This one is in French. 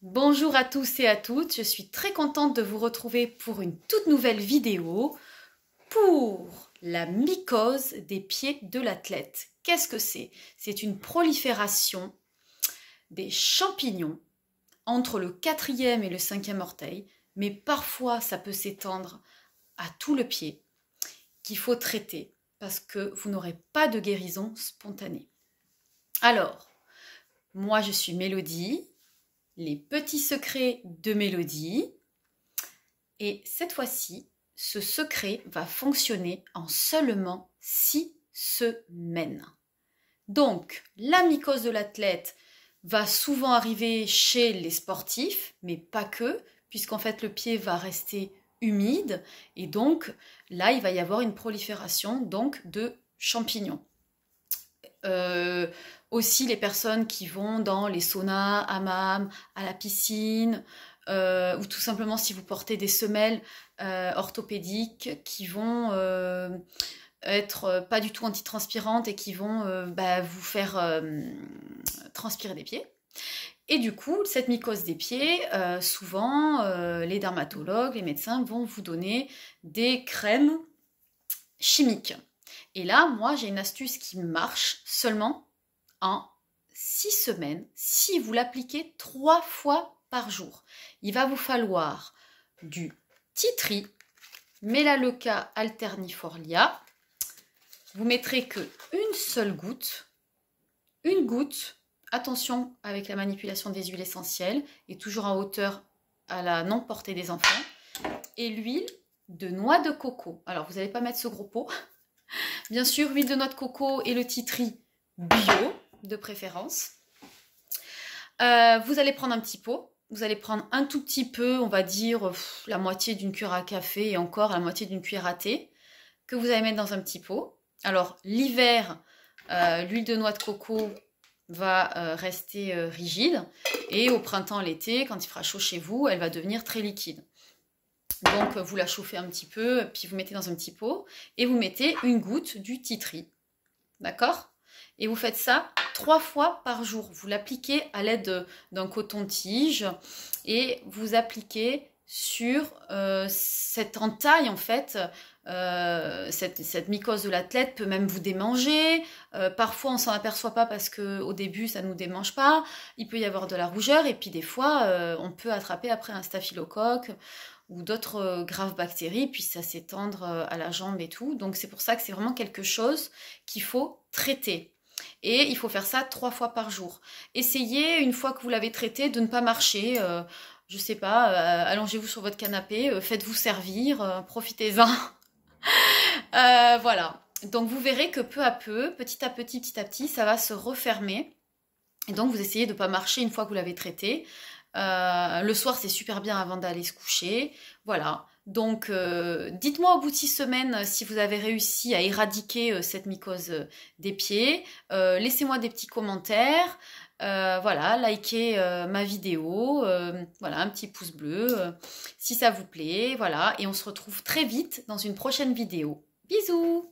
Bonjour à tous et à toutes, je suis très contente de vous retrouver pour une toute nouvelle vidéo pour la mycose des pieds de l'athlète. Qu'est-ce que c'est? C'est une prolifération des champignons entre le 4e et le 5e orteil, mais parfois ça peut s'étendre à tout le pied qu'il faut traiter parce que vous n'aurez pas de guérison spontanée. Alors, moi je suis Mélodie. Les petits secrets de Mélodie. Et cette fois-ci, ce secret va fonctionner en seulement 6 semaines. Donc, la mycose de l'athlète va souvent arriver chez les sportifs, mais pas que, puisqu'en fait le pied va rester humide et donc là il va y avoir une prolifération donc de champignons. Aussi les personnes qui vont dans les saunas, hammams, à la piscine, ou tout simplement si vous portez des semelles orthopédiques qui vont être pas du tout antitranspirantes et qui vont vous faire transpirer des pieds. Et du coup, cette mycose des pieds, souvent les dermatologues, les médecins vont vous donner des crèmes chimiques. Et là, moi, j'ai une astuce qui marche seulement en 6 semaines si vous l'appliquez 3 fois par jour. Il va vous falloir du tea tree, Melaleuca alternifolia. Vous mettrez que une seule goutte, une goutte. Attention avec la manipulation des huiles essentielles et toujours en hauteur à la non-portée des enfants. Et l'huile de noix de coco. Alors, vous n'allez pas mettre ce gros pot. Bien sûr, huile de noix de coco et le tea tree bio, de préférence. Vous allez prendre un petit pot. Vous allez prendre un tout petit peu, on va dire la moitié d'une cuillère à café et encore la moitié d'une cuillère à thé, que vous allez mettre dans un petit pot. Alors, l'hiver, l'huile de noix de coco va rester rigide. Et au printemps, l'été, quand il fera chaud chez vous, elle va devenir très liquide. Donc, vous la chauffez un petit peu, puis vous mettez dans un petit pot et vous mettez une goutte du tea tree. D'accord? Et vous faites ça 3 fois par jour. Vous l'appliquez à l'aide d'un coton-tige et vous appliquez sur cette entaille, en fait. Cette mycose de l'athlète peut même vous démanger. Parfois, on s'en aperçoit pas parce qu'au début, ça nous démange pas. Il peut y avoir de la rougeur et puis des fois, on peut attraper après un staphylocoque ou d'autres graves bactéries, puis ça s'étendre à la jambe et tout. Donc c'est pour ça que c'est vraiment quelque chose qu'il faut traiter. Et il faut faire ça 3 fois par jour. Essayez, une fois que vous l'avez traité, de ne pas marcher. Je sais pas, allongez-vous sur votre canapé, faites-vous servir, profitez-en. Voilà. Donc vous verrez que peu à peu, petit à petit, ça va se refermer. Et donc vous essayez de ne pas marcher une fois que vous l'avez traité. Le soir, c'est super bien avant d'aller se coucher. Voilà. Donc, dites-moi au bout de 6 semaines si vous avez réussi à éradiquer cette mycose des pieds. Laissez-moi des petits commentaires. Voilà, likez ma vidéo. Voilà, un petit pouce bleu si ça vous plaît. Voilà, et on se retrouve très vite dans une prochaine vidéo. Bisous!